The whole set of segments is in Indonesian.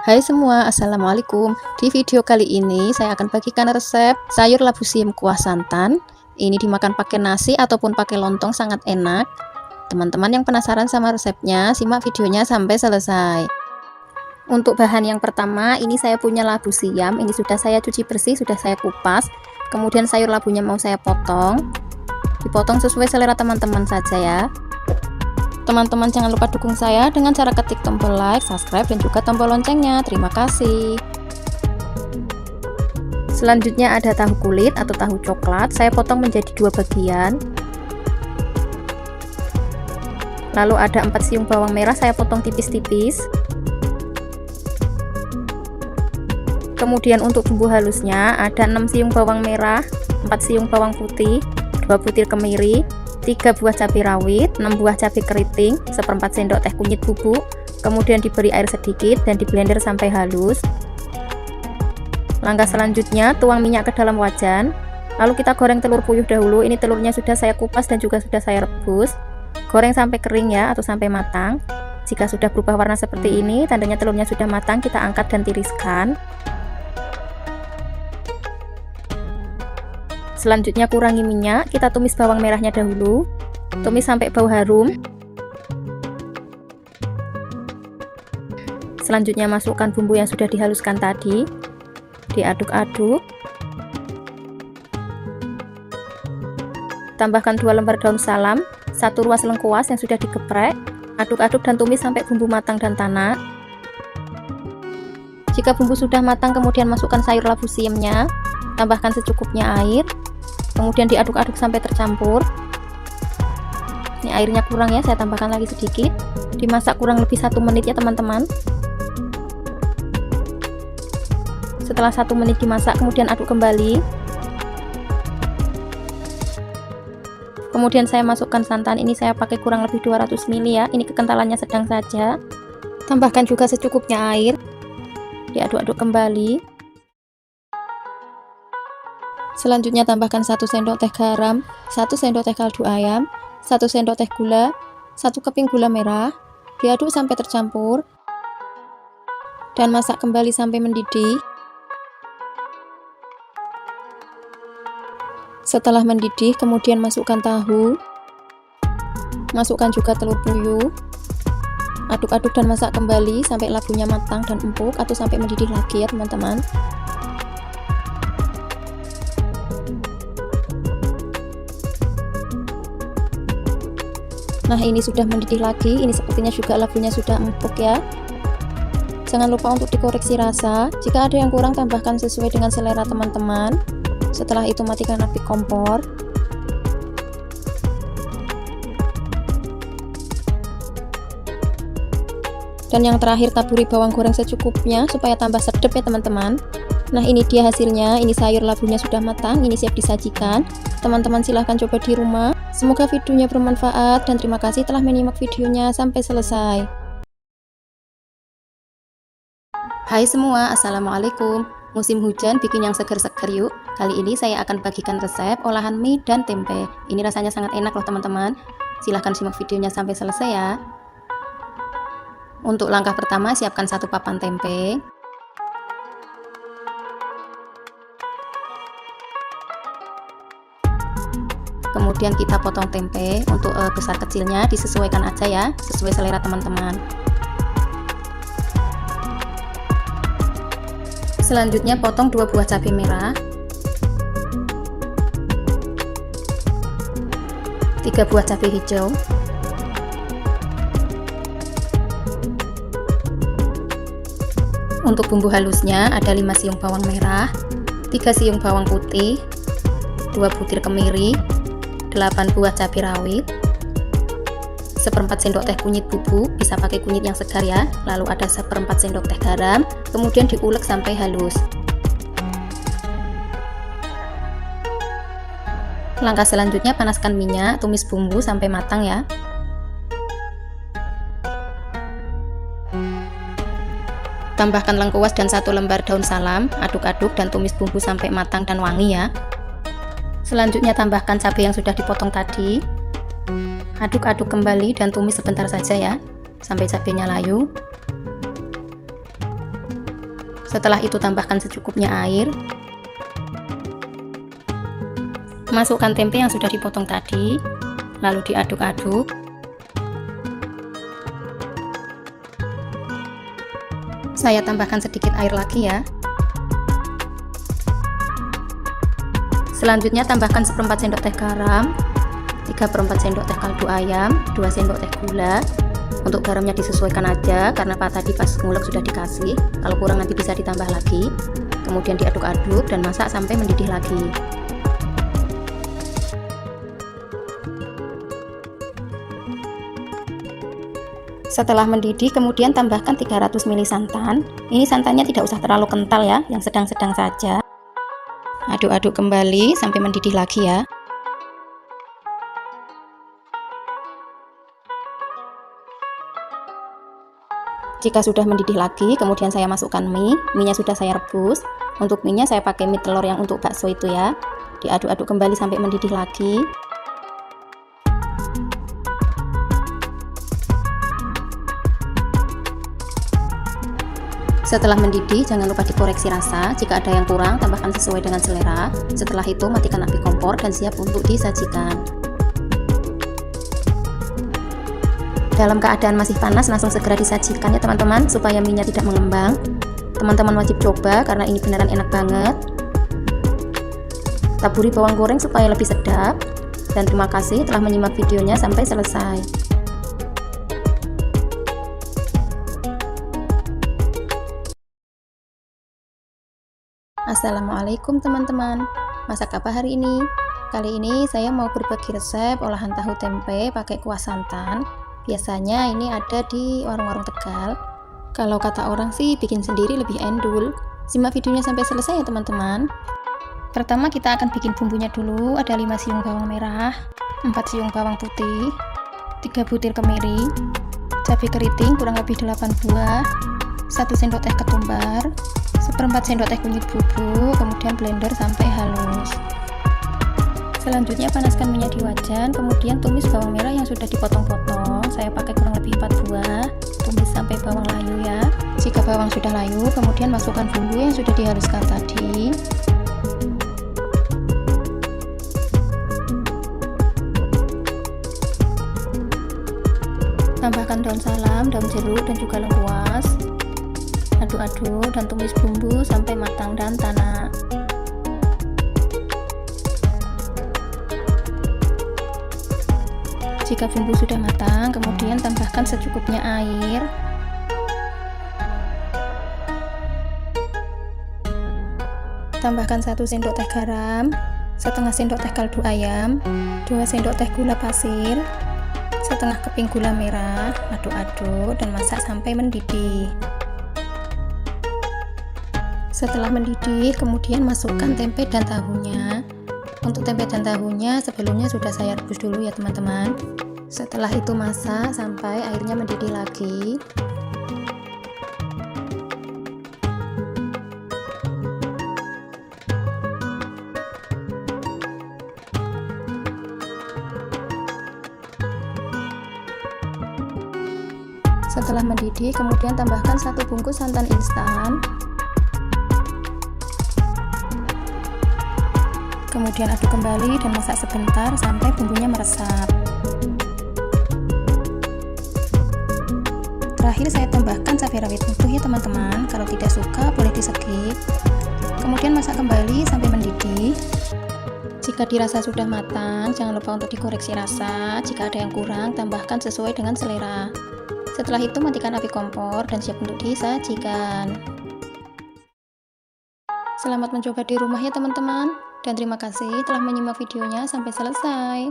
Hai semua, assalamualaikum. Di video kali ini saya akan bagikan resep sayur labu siam kuah santan. Ini dimakan pakai nasi ataupun pakai lontong, sangat enak. Teman-teman yang penasaran sama resepnya, simak videonya sampai selesai. Untuk bahan yang pertama, ini saya punya labu siam. Ini sudah saya cuci bersih, sudah saya kupas. Kemudian sayur labunya mau saya potong. Dipotong sesuai selera teman-teman saja ya. Teman-teman jangan lupa dukung saya dengan cara ketik tombol like, subscribe, dan juga tombol loncengnya. Terima kasih. Selanjutnya ada tahu kulit atau tahu coklat. Saya potong menjadi 2 bagian. Lalu ada 4 siung bawang merah, saya potong tipis-tipis. Kemudian untuk bumbu halusnya ada 6 siung bawang merah, 4 siung bawang putih, 2 butir kemiri, 3 buah cabai rawit, 6 buah cabai keriting, 1/4 sendok teh kunyit bubuk, kemudian diberi air sedikit dan diblender sampai halus. Langkah selanjutnya, tuang minyak ke dalam wajan, lalu kita goreng telur puyuh dahulu. Ini telurnya sudah saya kupas dan juga sudah saya rebus. Goreng sampai kering ya, atau sampai matang. Jika sudah berubah warna seperti ini, tandanya telurnya sudah matang, kita angkat dan tiriskan. Selanjutnya kurangi minyak, kita tumis bawang merahnya dahulu. Tumis sampai bau harum. Selanjutnya masukkan bumbu yang sudah dihaluskan tadi. Diaduk-aduk. Tambahkan 2 lembar daun salam, 1 ruas lengkuas yang sudah digeprek. Aduk-aduk dan tumis sampai bumbu matang dan tanak. Jika bumbu sudah matang, kemudian masukkan sayur labu siamnya. Tambahkan secukupnya air. Kemudian diaduk-aduk sampai tercampur. Ini airnya kurang ya, saya tambahkan lagi sedikit. Dimasak kurang lebih 1 menit ya teman-teman. Setelah 1 menit dimasak, kemudian aduk kembali. Kemudian saya masukkan santan. Ini saya pakai kurang lebih 200 ml ya. Ini kekentalannya sedang saja. Tambahkan juga secukupnya air. Diaduk-aduk kembali. Selanjutnya tambahkan 1 sendok teh garam, 1 sendok teh kaldu ayam, 1 sendok teh gula, 1 keping gula merah. Diaduk sampai tercampur dan masak kembali sampai mendidih. Setelah mendidih, kemudian masukkan tahu, masukkan juga telur puyuh. Aduk-aduk dan masak kembali sampai labunya matang dan empuk atau sampai mendidih lagi ya teman-teman. Nah, ini sudah mendidih lagi. Ini sepertinya juga labunya sudah empuk ya. Jangan lupa untuk dikoreksi rasa. Jika ada yang kurang, tambahkan sesuai dengan selera teman-teman. Setelah itu matikan api kompor. Dan yang terakhir, taburi bawang goreng secukupnya supaya tambah sedap ya teman-teman. Nah, ini dia hasilnya. Ini sayur labunya sudah matang. Ini siap disajikan. Teman-teman silahkan coba di rumah. Semoga videonya bermanfaat dan terima kasih telah menyimak videonya sampai selesai. Hai semua, assalamualaikum. Musim hujan, bikin yang seger-seger yuk. Kali ini saya akan bagikan resep olahan mie dan tempe. Ini rasanya sangat enak loh teman-teman. Silahkan simak videonya sampai selesai ya. Untuk langkah pertama, siapkan 1 papan tempe. Kemudian kita potong tempe. Untuk besar kecilnya disesuaikan aja ya, sesuai selera teman-teman. Selanjutnya potong 2 buah cabai merah, 3 buah cabai hijau, untuk bumbu halusnya ada 5 siung bawang merah, 3 siung bawang putih, 2 butir kemiri, 8 buah cabai rawit, 1/4 sendok teh kunyit bubuk, bisa pakai kunyit yang segar ya. Lalu ada 1/4 sendok teh garam, kemudian diulek sampai halus. Langkah selanjutnya, panaskan minyak, tumis bumbu sampai matang ya. Tambahkan lengkuas dan 1 lembar daun salam, aduk-aduk dan tumis bumbu sampai matang dan wangi ya. Selanjutnya tambahkan cabai yang sudah dipotong tadi. Aduk-aduk kembali dan tumis sebentar saja ya, sampai cabainya layu. Setelah itu tambahkan secukupnya air. Masukkan tempe yang sudah dipotong tadi, lalu diaduk-aduk. Saya tambahkan sedikit air lagi ya. Selanjutnya tambahkan 1/4 sendok teh garam, 3/4 sendok teh kaldu ayam, 2 sendok teh gula. Untuk garamnya disesuaikan aja karena tadi pas ngulek sudah dikasih. Kalau kurang nanti bisa ditambah lagi. Kemudian diaduk-aduk dan masak sampai mendidih lagi. Setelah mendidih, kemudian tambahkan 300 ml santan. Ini santannya tidak usah terlalu kental ya, yang sedang-sedang saja. Aduk-aduk kembali sampai mendidih lagi ya. Jika sudah mendidih lagi, kemudian saya masukkan mie. Mie-nya sudah saya rebus. Untuk mie-nya saya pakai mie telur yang untuk bakso itu ya. Diaduk-aduk kembali sampai mendidih lagi. Setelah mendidih, jangan lupa dikoreksi rasa. Jika ada yang kurang, tambahkan sesuai dengan selera. Setelah itu, matikan api kompor dan siap untuk disajikan. Dalam keadaan masih panas, langsung segera disajikan ya teman-teman, supaya mie-nya tidak mengembang. Teman-teman wajib coba karena ini beneran enak banget. Taburi bawang goreng supaya lebih sedap. Dan terima kasih telah menyimak videonya sampai selesai. Assalamualaikum teman-teman. Masak apa hari ini? Kali ini saya mau berbagi resep olahan tahu tempe pakai kuah santan. Biasanya ini ada di warung-warung Tegal. Kalau kata orang sih bikin sendiri lebih endul. Simak videonya sampai selesai ya teman-teman. Pertama kita akan bikin bumbunya dulu. Ada 5 siung bawang merah, 4 siung bawang putih, 3 butir kemiri, cabai keriting kurang lebih 8 buah, 1 sendok teh ketumbar, 1/4 sendok teh kunyit bubuk, kemudian blender sampai halus. Selanjutnya panaskan minyak di wajan, kemudian tumis bawang merah yang sudah dipotong-potong. Saya pakai kurang lebih 4 buah. Tumis sampai bawang layu ya. Jika bawang sudah layu, kemudian masukkan bumbu yang sudah dihaluskan tadi. Tambahkan daun salam, daun jeruk dan juga lengkuas. Aduk-aduk dan tumis bumbu sampai matang dan tanak. Jika bumbu sudah matang, kemudian tambahkan secukupnya air. Tambahkan 1 sendok teh garam, 1/2 sendok teh kaldu ayam, 2 sendok teh gula pasir, 1/2 keping gula merah. Aduk-aduk dan masak sampai mendidih. Setelah mendidih, kemudian masukkan tempe dan tahunya. Untuk tempe dan tahunya sebelumnya sudah saya rebus dulu ya teman-teman. Setelah itu masak sampai airnya mendidih lagi. Setelah mendidih, kemudian tambahkan 1 bungkus santan instan. Kemudian aduk kembali dan masak sebentar sampai bumbunya meresap. Terakhir saya tambahkan cabai rawit utuh ya teman-teman. Kalau tidak suka boleh di skip. Kemudian masak kembali sampai mendidih. Jika dirasa sudah matang, jangan lupa untuk dikoreksi rasa. Jika ada yang kurang, tambahkan sesuai dengan selera. Setelah itu matikan api kompor dan siap untuk disajikan. Selamat mencoba di rumah ya teman-teman. Dan terima kasih telah menyimak videonya sampai selesai.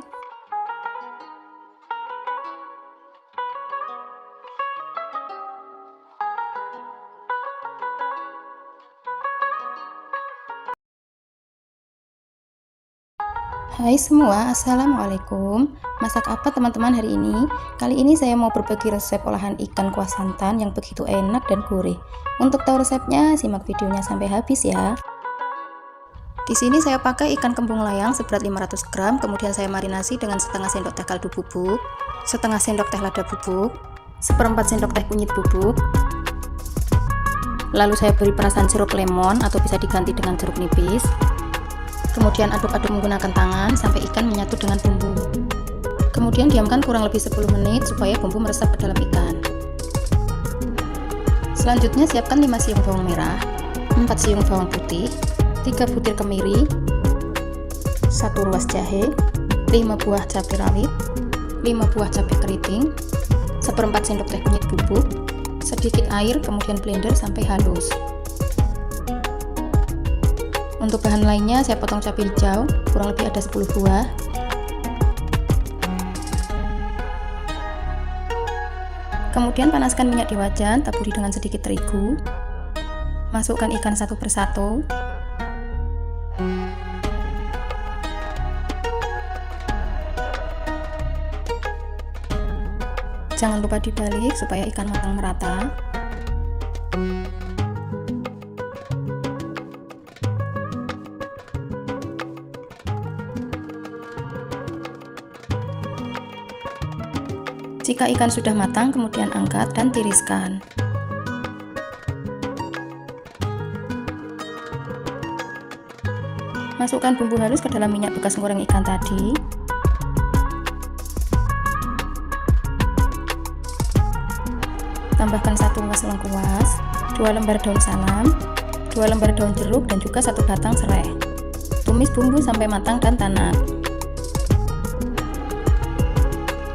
Hai semua, assalamualaikum. Masak apa teman-teman hari ini? Kali ini saya mau berbagi resep olahan ikan kuah santan yang begitu enak dan gurih. Untuk tahu resepnya, simak videonya sampai habis ya. Di sini saya pakai ikan kembung layang seberat 500 gram, kemudian saya marinasi dengan setengah sendok teh kaldu bubuk, setengah sendok teh lada bubuk, 1/4 sendok teh kunyit bubuk, Lalu saya beri perasan jeruk lemon atau bisa diganti dengan jeruk nipis. Kemudian aduk-aduk menggunakan tangan sampai ikan menyatu dengan bumbu. Kemudian diamkan kurang lebih 10 menit supaya bumbu meresap ke dalam ikan. Selanjutnya siapkan 5 siung bawang merah, 4 siung bawang putih, 3 butir kemiri, 1 ruas jahe, 5 buah cabai rawit, 5 buah cabai keriting, 1/4 sendok teh kunyit bubuk, sedikit air, kemudian blender sampai halus. Untuk bahan lainnya saya potong cabai hijau, kurang lebih ada 10 buah. Kemudian panaskan minyak di wajan, taburi dengan sedikit terigu. Masukkan ikan satu persatu. Jangan lupa dibalik supaya ikan matang merata. Jika ikan sudah matang, kemudian angkat dan tiriskan. Masukkan bumbu halus ke dalam minyak bekas goreng ikan tadi. Tambahkan 1 ruas lengkuas, 2 lembar daun salam, 2 lembar daun jeruk, dan juga 1 batang serai. Tumis bumbu sampai matang dan tanak.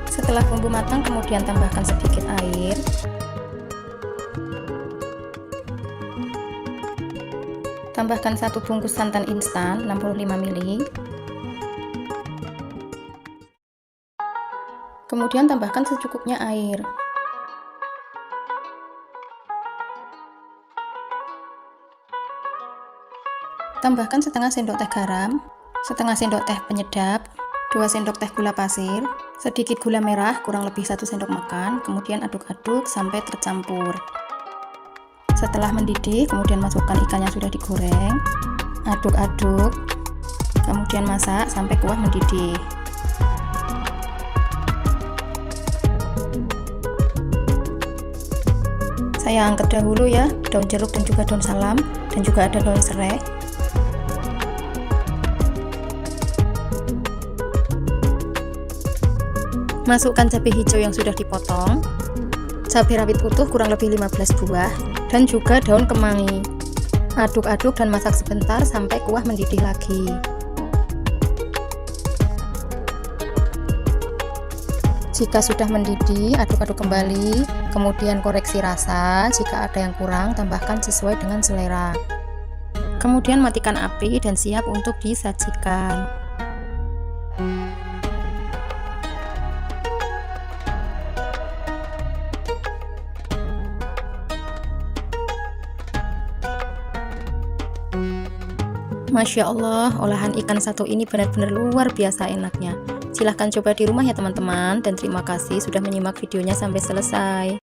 Setelah bumbu matang, kemudian tambahkan sedikit air. Tambahkan 1 bungkus santan instan 65 ml. Kemudian tambahkan secukupnya air. Tambahkan setengah sendok teh garam, setengah sendok teh penyedap, 2 sendok teh gula pasir, sedikit gula merah kurang lebih 1 sendok makan, kemudian aduk-aduk sampai tercampur. Setelah mendidih, kemudian masukkan ikan yang sudah digoreng, aduk-aduk, kemudian masak sampai kuah mendidih. Saya angkat dahulu ya daun jeruk dan juga daun salam, dan juga ada daun serai. Masukkan cabai hijau yang sudah dipotong, cabai rawit utuh kurang lebih 15 buah, dan juga daun kemangi. Aduk-aduk dan masak sebentar sampai kuah mendidih lagi. Jika sudah mendidih, aduk-aduk kembali, kemudian koreksi rasa. Jika ada yang kurang, tambahkan sesuai dengan selera. Kemudian matikan api dan siap untuk disajikan. Masya Allah, olahan ikan satu ini benar-benar luar biasa enaknya. Silahkan coba di rumah ya teman-teman, dan terima kasih sudah menyimak videonya sampai selesai.